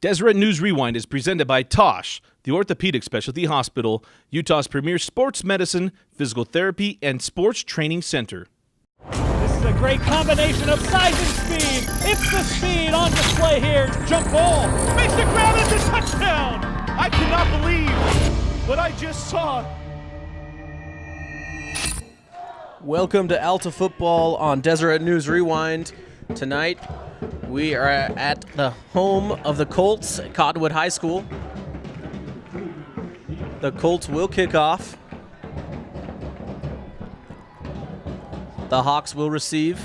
Deseret News Rewind is presented by Tosh, the Orthopedic Specialty Hospital, Utah's premier sports medicine, physical therapy, and sports training center. This is a great combination of size and speed. It's the speed on display here. Jump ball. Makes the grab. It's a touchdown. I cannot believe what I just saw. Welcome to Alta Football on Deseret News Rewind. Tonight, we are at the home of the Colts at Cottonwood High School. The Colts will kick off. The Hawks will receive.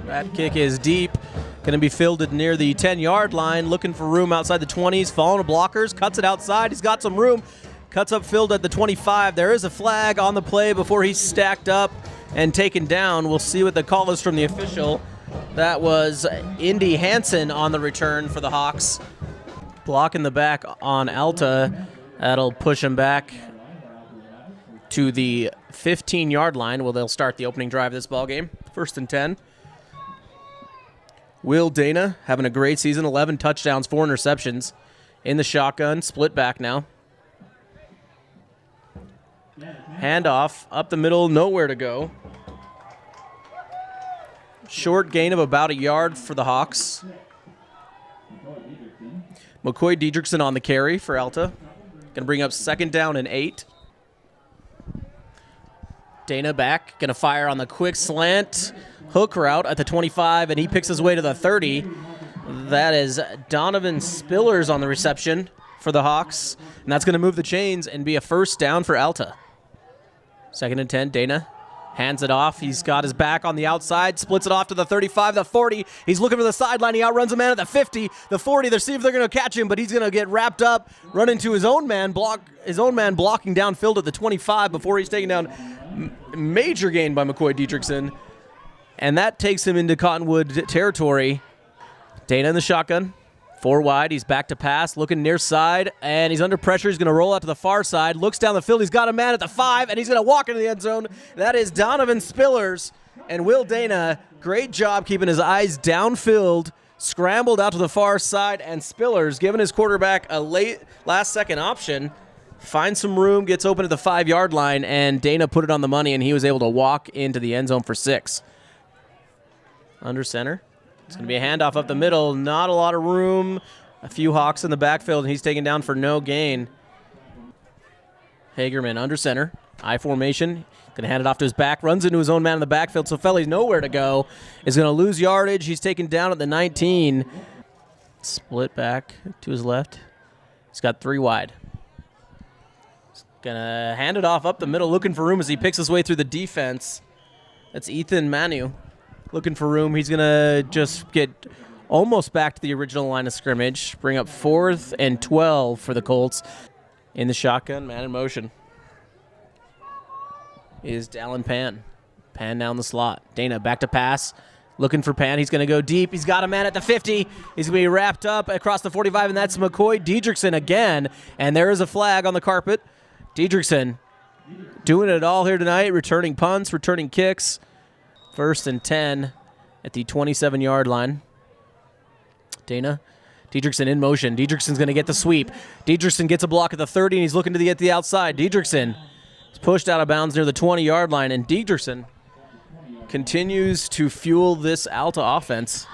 That kick is deep. Going to be fielded near the 10-yard line, looking for room outside the 20s, following the blockers, cuts it outside. He's got some room. Cuts upfield at the 25. There is a flag on the play before he's stacked up and taken down. We'll see what the call is from the official. That was Indy Hansen on the return for the Hawks. Block in the back on Alta. That'll push him back to the 15-yard line. Well, they'll start the opening drive of this ballgame. 1st and 10. Will Dana having a great season. 11 touchdowns, 4 interceptions. In the shotgun, split back now. Handoff up the middle, nowhere to go. Short gain of about a yard for the Hawks. McCoy Diedrichson on the carry for Alta. Going to bring up 2nd down and 8. Dana back, going to fire on the quick slant hook route at the 25, and he picks his way to the 30. That is Donovan Spillers on the reception for the Hawks, and that's going to move the chains and be a 1st down for Alta. 2nd and 10, Dana hands it off. He's got his back on the outside, splits it off to the 35, the 40. He's looking for the sideline. He outruns a man at the 50, the 40. They're seeing if they're going to catch him, but he's going to get wrapped up, run into his own man blocking downfield at the 25 before he's taken down. Major gain by McCoy Diedrichson, and that takes him into Cottonwood territory. Dana in the shotgun. 4 wide, he's back to pass, looking near side, and he's under pressure. He's going to roll out to the far side, looks down the field. He's got a man at the 5, and he's going to walk into the end zone. That is Donovan Spillers, and Will Dana, great job keeping his eyes downfield, scrambled out to the far side, and Spillers, giving his quarterback a late last-second option, finds some room, gets open at the 5-yard line, and Dana put it on the money, and he was able to walk into the end zone for 6. Under center. It's going to be a handoff up the middle. Not a lot of room. A few Hawks in the backfield, and he's taken down for no gain. Hagerman under center. I formation. Going to hand it off to his back. Runs into his own man in the backfield, so Felly's nowhere to go. Is going to lose yardage. He's taken down at the 19. Split back to his left. He's got 3 wide. He's going to hand it off up the middle, looking for room as he picks his way through the defense. That's Ethan Manu. Looking for room. He's going to just get almost back to the original line of scrimmage. Bring up 4th and 12 for the Colts. In the shotgun, man in motion is Dallin Pan. Pan down the slot. Dana back to pass. Looking for Pan. He's going to go deep. He's got a man at the 50. He's going to be wrapped up across the 45, and that's McCoy Diedrichson again. And there is a flag on the carpet. Diedrichson doing it all here tonight. Returning punts, returning kicks. 1st and 10 at the 27-yard line. Dana. Diedrichson in motion. Diedrichson's going to get the sweep. Diedrichson gets a block at the 30, and he's looking to get the outside. Diedrichson is pushed out of bounds near the 20-yard line, and Diedrichson continues to fuel this Alta offense.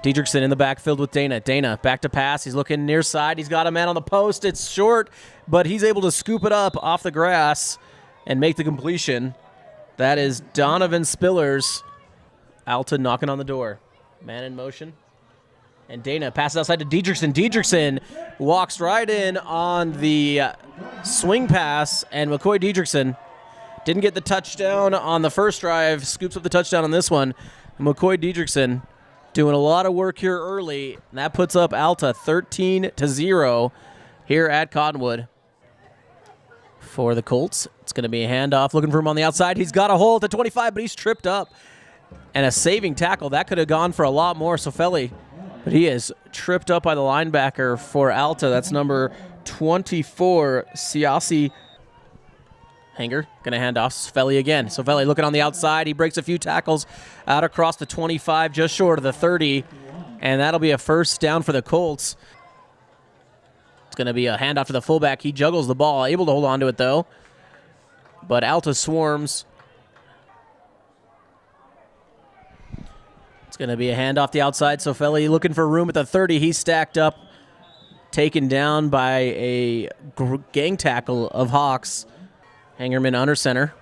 Diedrichson in the backfield with Dana. Dana back to pass. He's looking near side. He's got a man on the post. It's short, but he's able to scoop it up off the grass and make the completion. That is Donovan Spillers. Alta knocking on the door. Man in motion. And Dana passes outside to Diedrichson. Diedrichson walks right in on the swing pass, and McCoy Diedrichson didn't get the touchdown on the first drive. Scoops up the touchdown on this one. McCoy Diedrichson doing a lot of work here early. And that puts up Alta 13-0 here at Cottonwood. For the Colts, it's going to be a handoff. Looking for him on the outside. He's got a hole at the 25, but he's tripped up. And a saving tackle. That could have gone for a lot more, Sofelli. But he is tripped up by the linebacker for Alta. That's number 24, Siasi Hanger going to hand off Svelli again. Svelli looking on the outside. He breaks a few tackles out across the 25, just short of the 30. And that'll be a first down for the Colts. It's going to be a handoff to the fullback. He juggles the ball, able to hold on to it, though. But Alta swarms. It's going to be a handoff the outside. Svelli looking for room at the 30. He's stacked up, taken down by a gang tackle of Hawks. Hangerman under center.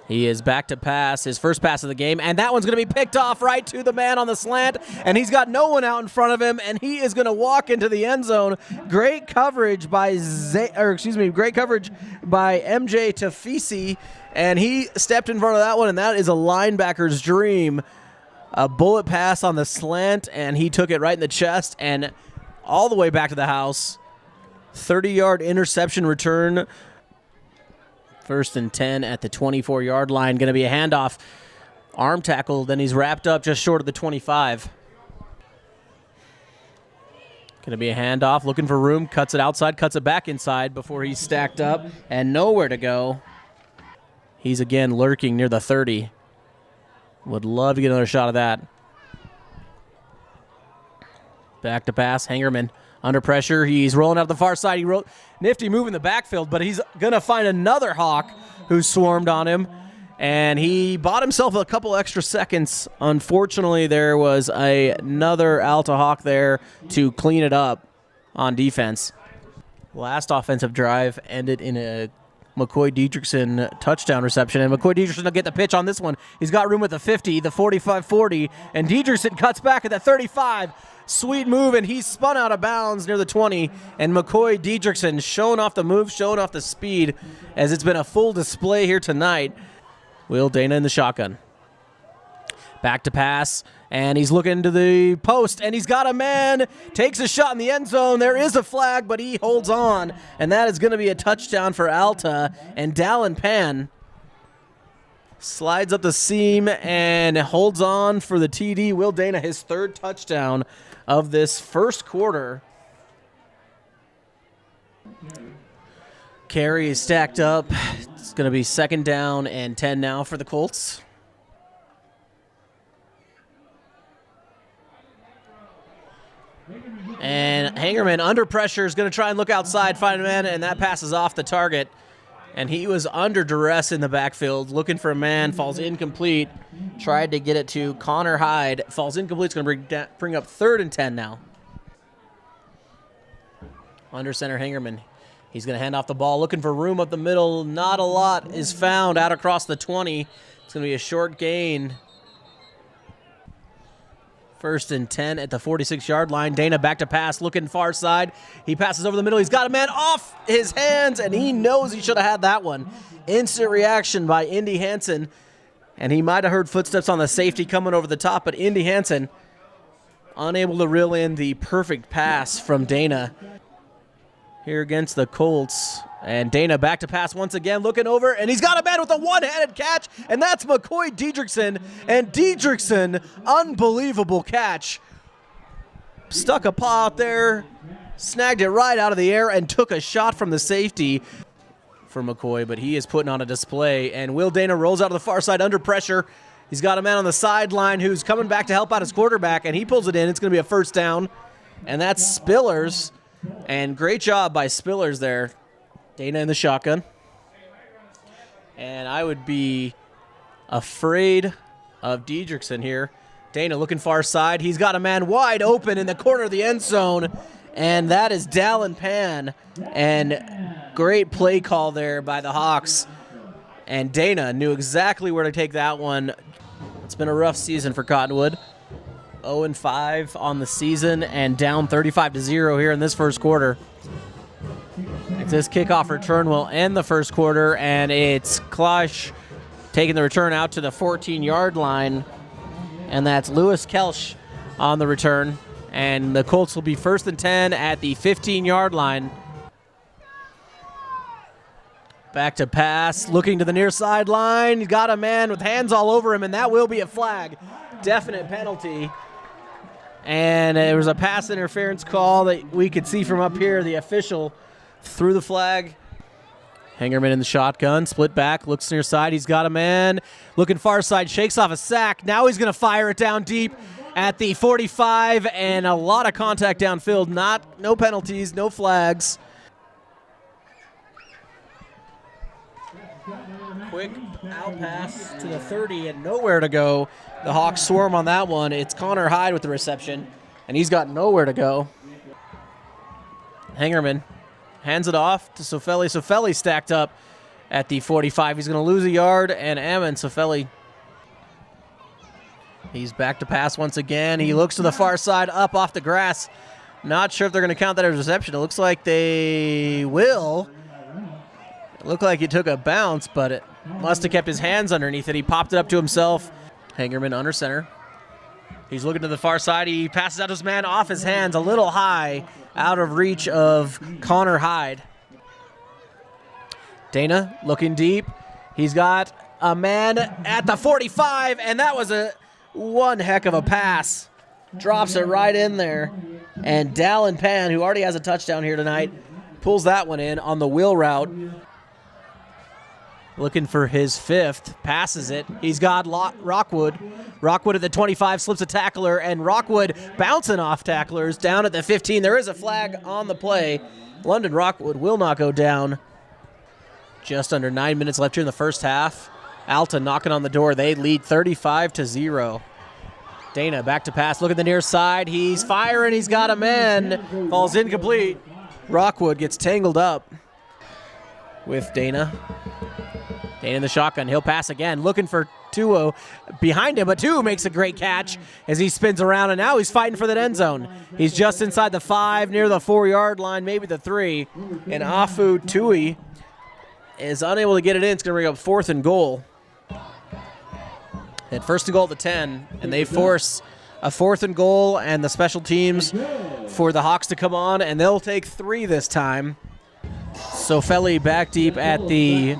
He is back to pass, his first pass of the game, and that one's going to be picked off right to the man on the slant, and he's got no one out in front of him, and he is going to walk into the end zone. Great coverage by great coverage by MJ Tafisi, and he stepped in front of that one, and that is a linebacker's dream. A bullet pass on the slant, and he took it right in the chest and all the way back to the house. 30-yard interception return. First and 10 at the 24-yard line. Going to be a handoff. Arm tackle, then he's wrapped up just short of the 25. Going to be a handoff, looking for room, cuts it outside, cuts it back inside before he's stacked up and nowhere to go. He's again lurking near the 30. Would love to get another shot of that. Back to pass, Hangerman under pressure. He's rolling out the far side. He nifty move in the backfield, but he's going to find another Hawk who swarmed on him, and he bought himself a couple extra seconds. Unfortunately, there was another Alta Hawk there to clean it up on defense. Last offensive drive ended in a McCoy Dietrichson touchdown reception, and McCoy Dietrichson will get the pitch on this one. He's got room at the 50, the 45-40, and Dietrichson cuts back at the 35. Sweet move, and he's spun out of bounds near the 20, and McCoy Dietrichson showing off the move, showing off the speed, as it's been a full display here tonight. Will Dana in the shotgun. Back to pass, and he's looking to the post, and he's got a man, takes a shot in the end zone. There is a flag, but he holds on, and that is going to be a touchdown for Alta, and Dallin Pan slides up the seam and holds on for the TD. Will Dana, his third touchdown of this first quarter. Carry is stacked up. It's going to be second down and 10 now for the Colts. And Hangerman under pressure is going to try and look outside, find a man, and that passes off the target. And he was under duress in the backfield, looking for a man, falls incomplete. Tried to get it to Connor Hyde, falls incomplete. It's going to bring up third and 10 now. Under center, Hangerman. He's going to hand off the ball, looking for room up the middle. Not a lot is found out across the 20. It's going to be a short gain. First and 10 at the 46-yard line. Dana back to pass, looking far side. He passes over the middle. He's got a man off his hands, and he knows he should have had that one. Instant reaction by Indy Hansen, and he might have heard footsteps on the safety coming over the top, but Indy Hansen unable to reel in the perfect pass from Dana here against the Colts. And Dana back to pass once again, looking over, and he's got a man with a one-handed catch, and that's McCoy Dietrichson. And Dietrichson, unbelievable catch. Stuck a paw out there, snagged it right out of the air, and took a shot from the safety for McCoy, but he is putting on a display. And Will Dana rolls out to the far side under pressure. He's got a man on the sideline who's coming back to help out his quarterback, and he pulls it in. It's going to be a first down, and that's Spillers. And great job by Spillers there. Dana in the shotgun. And I would be afraid of Dietrichson here. Dana looking far side. He's got a man wide open in the corner of the end zone. And that is Dallin Pan. And great play call there by the Hawks. And Dana knew exactly where to take that one. It's been a rough season for Cottonwood. 0-5 on the season and down 35-0 here in this first quarter. This kickoff return will end the first quarter, and it's Klosh taking the return out to the 14-yard line, and that's Lewis Kelsch on the return. And the Colts will be first and 10 at the 15-yard line. Back to pass, looking to the near sideline. He's got a man with hands all over him, and that will be a flag. Definite penalty. And there was a pass interference call that we could see from up here. The official threw the flag. Hangerman in the shotgun, split back, looks near side. He's got a man. Looking far side, shakes off a sack. Now he's going to fire it down deep at the 45, and a lot of contact downfield. No penalties, no flags. Quick out pass to the 30 and nowhere to go. The Hawks swarm on that one. It's Connor Hyde with the reception, and he's got nowhere to go. Hangerman hands it off to Sofelli. Sofelli stacked up at the 45. He's going to lose a yard, and Ammon Sofelli, he's back to pass once again. He looks to the far side, up off the grass. Not sure if they're going to count that as reception. It looks like they will. It looked like he took a bounce, but it must have kept his hands underneath it. He popped it up to himself. Hangerman under center. He's looking to the far side. He passes out to his man off his hands, a little high, out of reach of Connor Hyde. Dana looking deep. He's got a man at the 45, and that was one heck of a pass. Drops it right in there. And Dallin Pan, who already has a touchdown here tonight, pulls that one in on the wheel route. Looking for his fifth, passes it. He's got Rockwood. Rockwood at the 25, slips a tackler, and Rockwood bouncing off tacklers down at the 15. There is a flag on the play. London Rockwood will not go down. Just under 9 minutes left here in the first half. Alta knocking on the door. They lead 35-0. Dana back to pass. Look at the near side. He's firing. He's got a man. Falls incomplete. Rockwood gets tangled up with Dana. Dana in the shotgun. He'll pass again. Looking for Tuo behind him, but Tuo makes a great catch as he spins around, and now he's fighting for that end zone. He's just inside the 5, near the 4-yard line, maybe the 3. And Afu Tui is unable to get it in. It's going to bring up 4th and goal. At 1st and goal at the 10, and they force a 4th and goal and the special teams for the Hawks to come on, and they'll take 3 this time. Sofelli back deep at the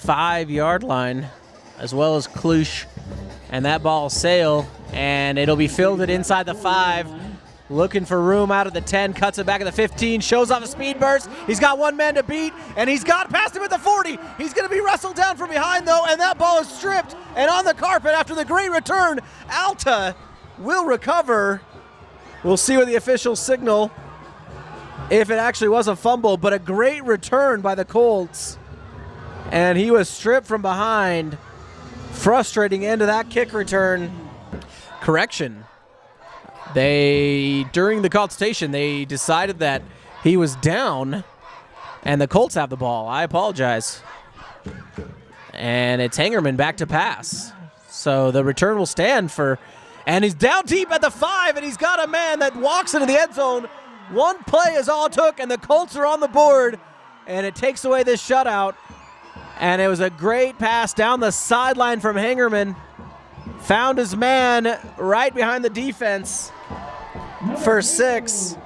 5-yard line, as well as Klush, and that ball will sail, and it'll be fielded inside the 5. Looking for room out of the 10, cuts it back at the 15, shows off a speed burst. He's got one man to beat, and he's got past him at the 40. He's going to be wrestled down from behind, though, and that ball is stripped and on the carpet after the great return. Alta will recover. We'll see with the official signal if it actually was a fumble, but a great return by the Colts. And he was stripped from behind. Frustrating end of that kick return. Correction. During the consultation, they decided that he was down, and the Colts have the ball. I apologize. And it's Hangerman back to pass. So the return will stand and he's down deep at the 5, and he's got a man that walks into the end zone. One play is all it took, and the Colts are on the board, and it takes away this shutout. And it was a great pass down the sideline from Hangerman. Found his man right behind the defense for 6.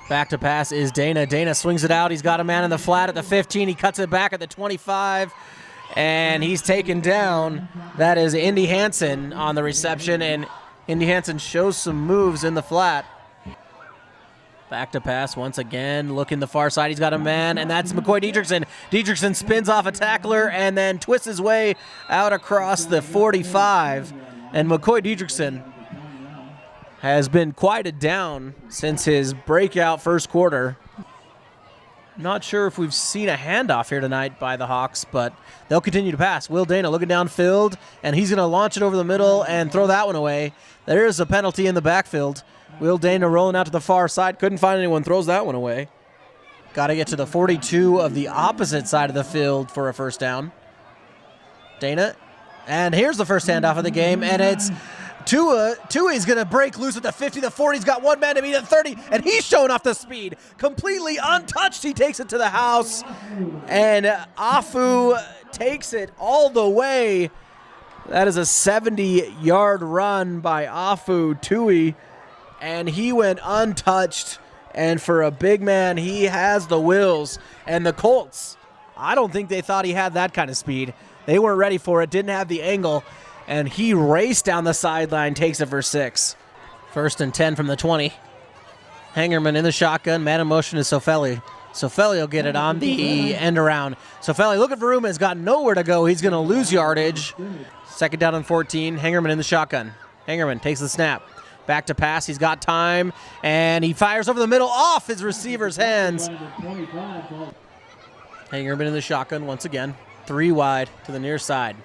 Back to pass is Dana. Dana swings it out. He's got a man in the flat at the 15. He cuts it back at the 25, and he's taken down. That is Indy Hansen on the reception, and Indy Hansen shows some moves in the flat. Back to pass once again. Looking the far side. He's got a man, and that's McCoy Dietrichson. Dietrichson spins off a tackler and then twists his way out across the 45. And McCoy Dietrichson has been quieted down since his breakout first quarter. Not sure if we've seen a handoff here tonight by the Hawks, but they'll continue to pass. Will Dana looking downfield, and he's going to launch it over the middle and throw that one away. There is a penalty in the backfield. Will Dana rolling out to the far side. Couldn't find anyone. Throws that one away. Got to get to the 42 of the opposite side of the field for a first down. Dana. And here's the first handoff of the game. And it's Tua. Tui's going to break loose at the 50. The 40's got one man to beat at 30. And he's showing off the speed. Completely untouched. He takes it to the house. And Afu takes it all the way. That is a 70-yard run by Afu Tui. And he went untouched, and for a big man, he has the wheels. And the Colts, I don't think they thought he had that kind of speed. They weren't ready for it, didn't have the angle, and he raced down the sideline, takes it for 6. 1st and 10 from the 20. Hangerman in the shotgun, man in motion is Sofelli. Sofeli will get it on the end around. Sofeli looking for room, has got nowhere to go. He's going to lose yardage. Second down and 14. Hangerman in the shotgun. Hangerman takes the snap. Back to pass. He's got time, and he fires over the middle off his receiver's hands. Hangerman in the shotgun once again. 3 wide to the near side.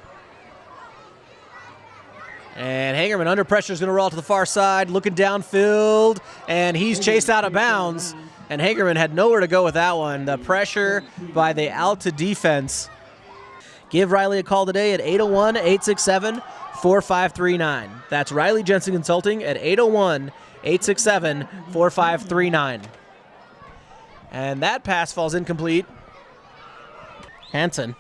And Hangerman under pressure is going to roll to the far side, looking downfield, and he's chased out of bounds. And Hangerman had nowhere to go with that one. The pressure by the Alta defense. Give Riley a call today at 801-867-4539. That's Riley Jensen Consulting at 801-867-4539. And that pass falls incomplete. Hansen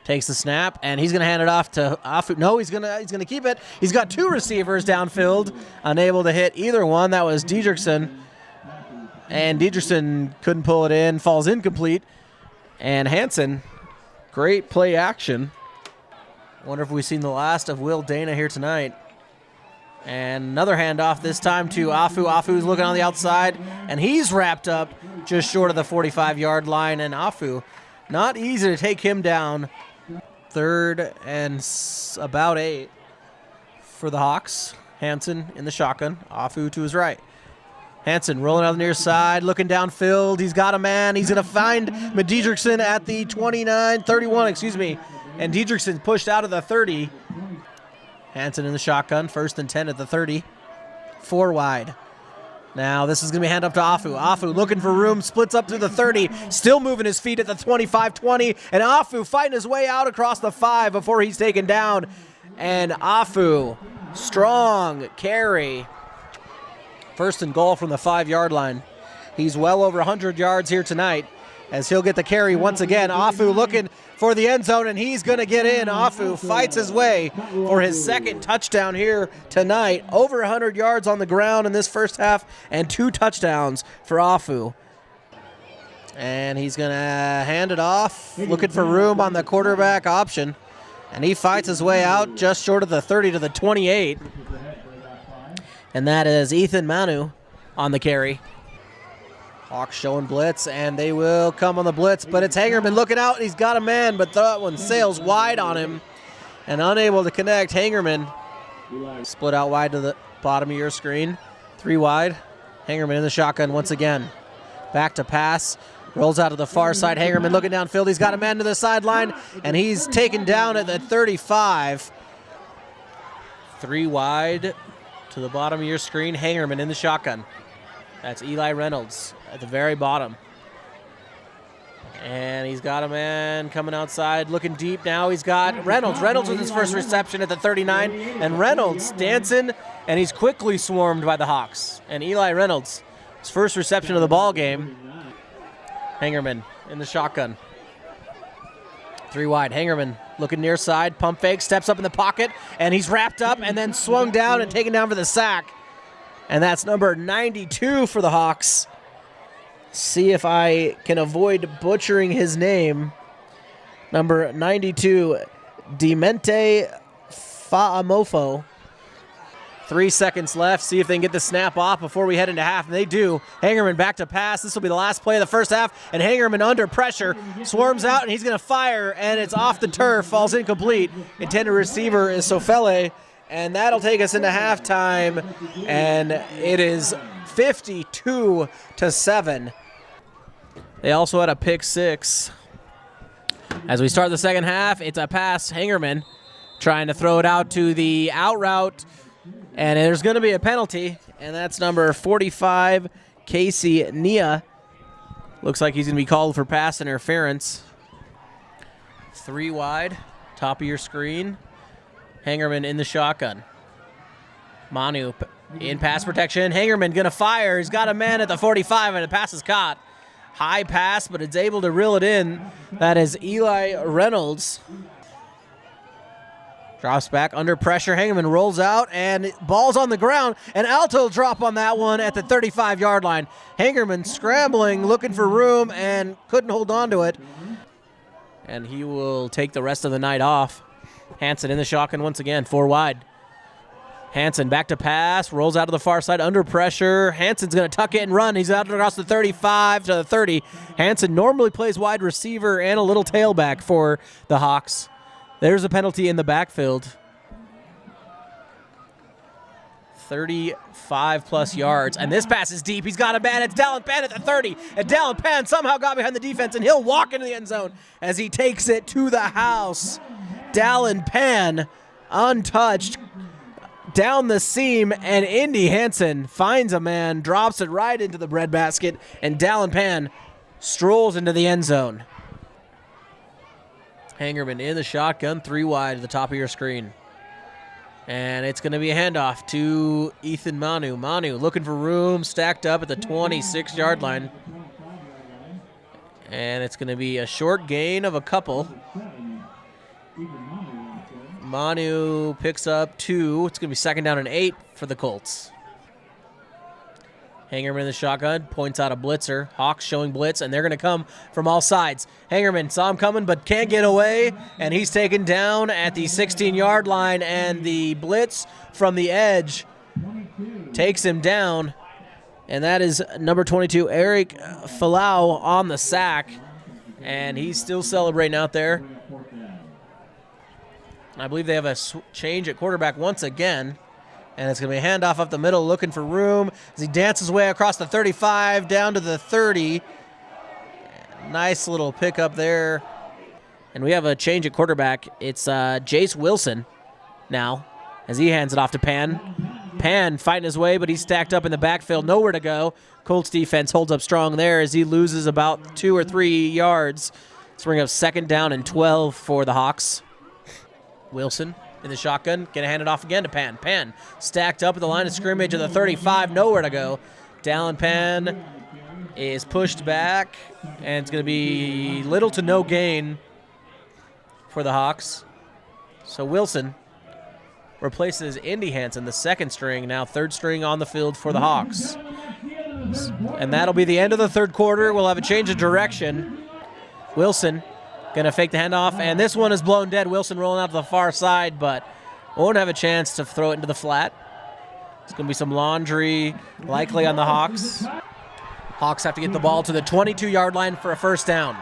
takes the snap, and he's going to hand it off to Afu. No, he's going to keep it. He's got 2 receivers downfield, unable to hit either one. That was Diedrichsen. And Diedrichsen couldn't pull it in, falls incomplete. And Hansen, great play action. Wonder if we've seen the last of Will Dana here tonight. And another handoff, this time to Afu. Afu's looking on the outside, and he's wrapped up just short of the 45-yard line. And Afu, not easy to take him down. 3rd and about 8 for the Hawks. Hansen in the shotgun. Afu to his right. Hansen rolling out the near side, looking downfield. He's got a man. He's going to find Diedrichsen at the 31, And Diedrichsen pushed out of the 30. Hansen in the shotgun, 1st and 10 at the 30. 4 wide. Now this is going to be handed up to Afu. Afu looking for room, splits up to the 30, still moving his feet at the 25-20, and Afu fighting his way out across the 5 before he's taken down. And Afu, strong carry. 1st and goal from the 5-yard line. He's well over 100 yards here tonight as he'll get the carry once again. Afu looking for the end zone, and he's going to get in. Afu fights his way for his 2nd touchdown here tonight. Over 100 yards on the ground in this first half and 2 touchdowns for Afu. And he's going to hand it off, looking for room on the quarterback option. And he fights his way out just short of the 30 to the 28. And that is Ethan Manu on the carry. Hawks showing blitz, and they will come on the blitz, but it's Hangerman looking out. He's got a man, but that one sails wide on him and unable to connect. Hangerman split out wide to the bottom of your screen. 3 wide. Hangerman in the shotgun once again. Back to pass. Rolls out to the far side. Hangerman looking downfield. He's got a man to the sideline, and he's taken down at the 35. 3 wide to the bottom of your screen. Hangerman in the shotgun. That's Eli Reynolds at the very bottom. And he's got a man coming outside, looking deep now. He's got Reynolds. Reynolds with his first reception at the 39. And Reynolds dancing, and he's quickly swarmed by the Hawks. And Eli Reynolds, his first reception of the ball game. Hangerman in the shotgun. 3 wide. Hangerman looking near side, pump fake, steps up in the pocket, and he's wrapped up and then swung down and taken down for the sack. And that's number 92 for the Hawks. See if I can avoid butchering his name. Number 92, Demente Fa'amofo. 3 seconds left. See if they can get the snap off before we head into half. And they do. Hangerman back to pass. This will be the last play of the first half. And Hangerman under pressure swarms out, and he's going to fire. And it's off the turf. Falls incomplete. Intended receiver is Sofele. And that'll take us into halftime. And it is 52-7. They also had a pick 6. As we start the second half, it's a pass. Hangerman trying to throw it out to the out route. And there's going to be a penalty, and that's number 45, Casey Nia. Looks like he's going to be called for pass interference. 3 wide, top of your screen. Hangerman in the shotgun. Manu in pass protection. Hangerman going to fire. He's got a man at the 45, and the pass is caught. High pass, but it's able to reel it in. That is Eli Reynolds. Drops back under pressure. Hangerman rolls out, and ball's on the ground. And Alta will drop on that one at the 35-yard line. Hangerman scrambling, looking for room, and couldn't hold on to it. And he will take the rest of the night off. Hansen in the shotgun once again, 4 wide. Hansen back to pass, rolls out to the far side under pressure. Hansen's going to tuck it and run. He's out across the 35 to the 30. Hansen normally plays wide receiver and a little tailback for the Hawks. There's a penalty in the backfield. 35-plus yards, and this pass is deep. He's got a man. It's Dallin Pan at the 30, and Dallin Pan somehow got behind the defense, and he'll walk into the end zone as he takes it to the house. Dallin Pan, untouched, down the seam, and Indy Hansen finds a man, drops it right into the breadbasket, and Dallin Pan strolls into the end zone. Hangerman in the shotgun, 3 wide at the top of your screen. And it's going to be a handoff to Ethan Manu. Manu looking for room, stacked up at the 26-yard line. And it's going to be a short gain of a couple. Manu picks up 2. It's going to be 2nd down and 8 for the Colts. Hangerman in the shotgun, points out a blitzer. Hawks showing blitz, and they're going to come from all sides. Hangerman saw him coming but can't get away, and he's taken down at the 16-yard line, and the blitz from the edge takes him down, and that is number 22, Eric Falau, on the sack, and he's still celebrating out there. I believe they have a change at quarterback once again. And it's going to be a handoff up the middle, looking for room as he dances his way across the 35 down to the 30. Nice little pickup there. And we have a change at quarterback. It's Jace Wilson now as he hands it off to Pan. Pan fighting his way, but he's stacked up in the backfield. Nowhere to go. Colts defense holds up strong there as he loses about 2 or 3 yards. Let's bring up 2nd down and 12 for the Hawks. Wilson in the shotgun, gonna hand it off again to Pan. Pan stacked up at the line of scrimmage of the 35, nowhere to go. Dallin Pan is pushed back, and it's gonna be little to no gain for the Hawks. So Wilson replaces Indy Hansen, the 2nd string, now 3rd string on the field for the Hawks. And that'll be the end of the 3rd quarter. We'll have a change of direction. Wilson going to fake the handoff, and this one is blown dead. Wilson rolling out to the far side, but won't have a chance to throw it into the flat. It's going to be some laundry likely on the Hawks. Hawks have to get the ball to the 22-yard line for a 1st down.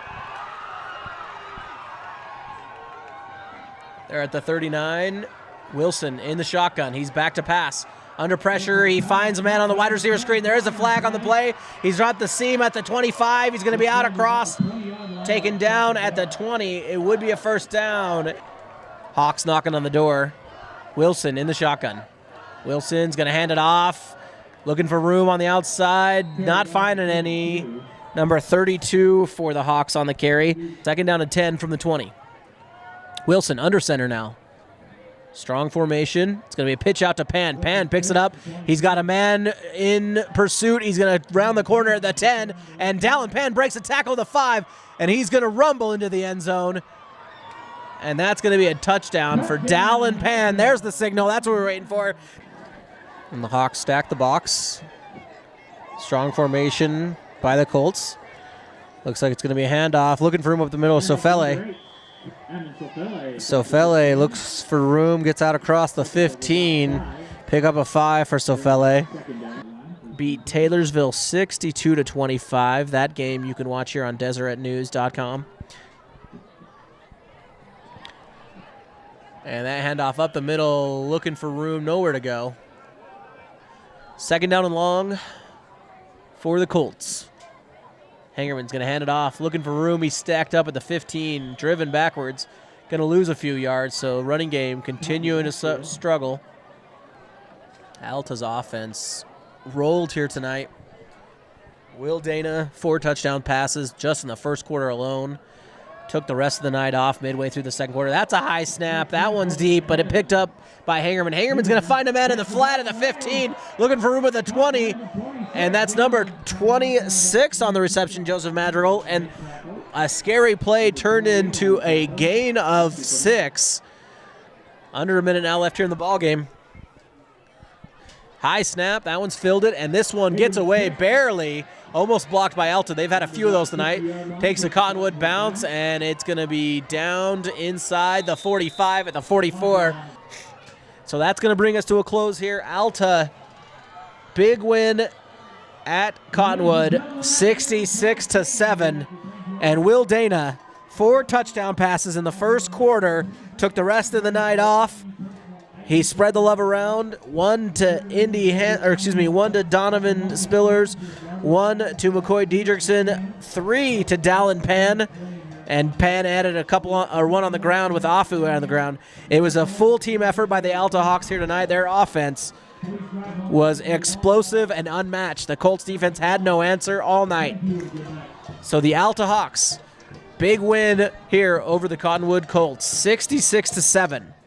They're at the 39. Wilson in the shotgun. He's back to pass. Under pressure, he finds a man on the wide receiver screen. There is a flag on the play. He's dropped the seam at the 25. He's going to be out across. Taken down at the 20. It would be a 1st down. Hawks knocking on the door. Wilson in the shotgun. Wilson's going to hand it off. Looking for room on the outside. Not finding any. Number 32 for the Hawks on the carry. 2nd down and 10 from the 20. Wilson under center now. Strong formation. It's going to be a pitch out to Pan. Pan picks it up. He's got a man in pursuit. He's going to round the corner at the 10. And Dallin Pan breaks a tackle at the 5. And he's going to rumble into the end zone. And that's going to be a touchdown for Dallin Pan. There's the signal. That's what we're waiting for. And the Hawks stack the box. Strong formation by the Colts. Looks like it's going to be a handoff. Looking for room up the middle. Sofele. Sofele looks for room, gets out across the 15. Pick up a 5 for Sofele. Beat Taylorsville 62-25. That game you can watch here on DeseretNews.com. And that handoff up the middle, looking for room, nowhere to go. 2nd down and long for the Colts. Hangerman's going to hand it off, looking for room. He's stacked up at the 15, driven backwards. Going to lose a few yards, so running game continuing to struggle. Alta's offense rolled here tonight. Will Dana, 4 touchdown passes just in the 1st quarter alone. Took the rest of the night off midway through the 2nd quarter. That's a high snap. That one's deep, but it picked up by Hangerman. Hangerman's going to find a man in the flat at the 15, looking for room at the 20, and that's number 26 on the reception, Joseph Madrigal, and a scary play turned into a gain of 6. Under a minute now left here in the ballgame. High snap. That one's filled it, and this one gets away barely. Almost blocked by Alta. They've had a few of those tonight. Takes a Cottonwood bounce, and it's going to be downed inside the 45 at the 44. So that's going to bring us to a close here. Alta, big win at Cottonwood, 66-7. And Will Dana, 4 touchdown passes in the first quarter, took the rest of the night off. He spread the love around. 1 to one to Donovan Spillers, 1 to McCoy Diedrichson, 3 to Dallin Pan. And Pan added one on the ground with Afu on the ground. It was a full team effort by the Alta Hawks here tonight. Their offense was explosive and unmatched. The Colts defense had no answer all night. So the Alta Hawks, big win here over the Cottonwood Colts, 66-7.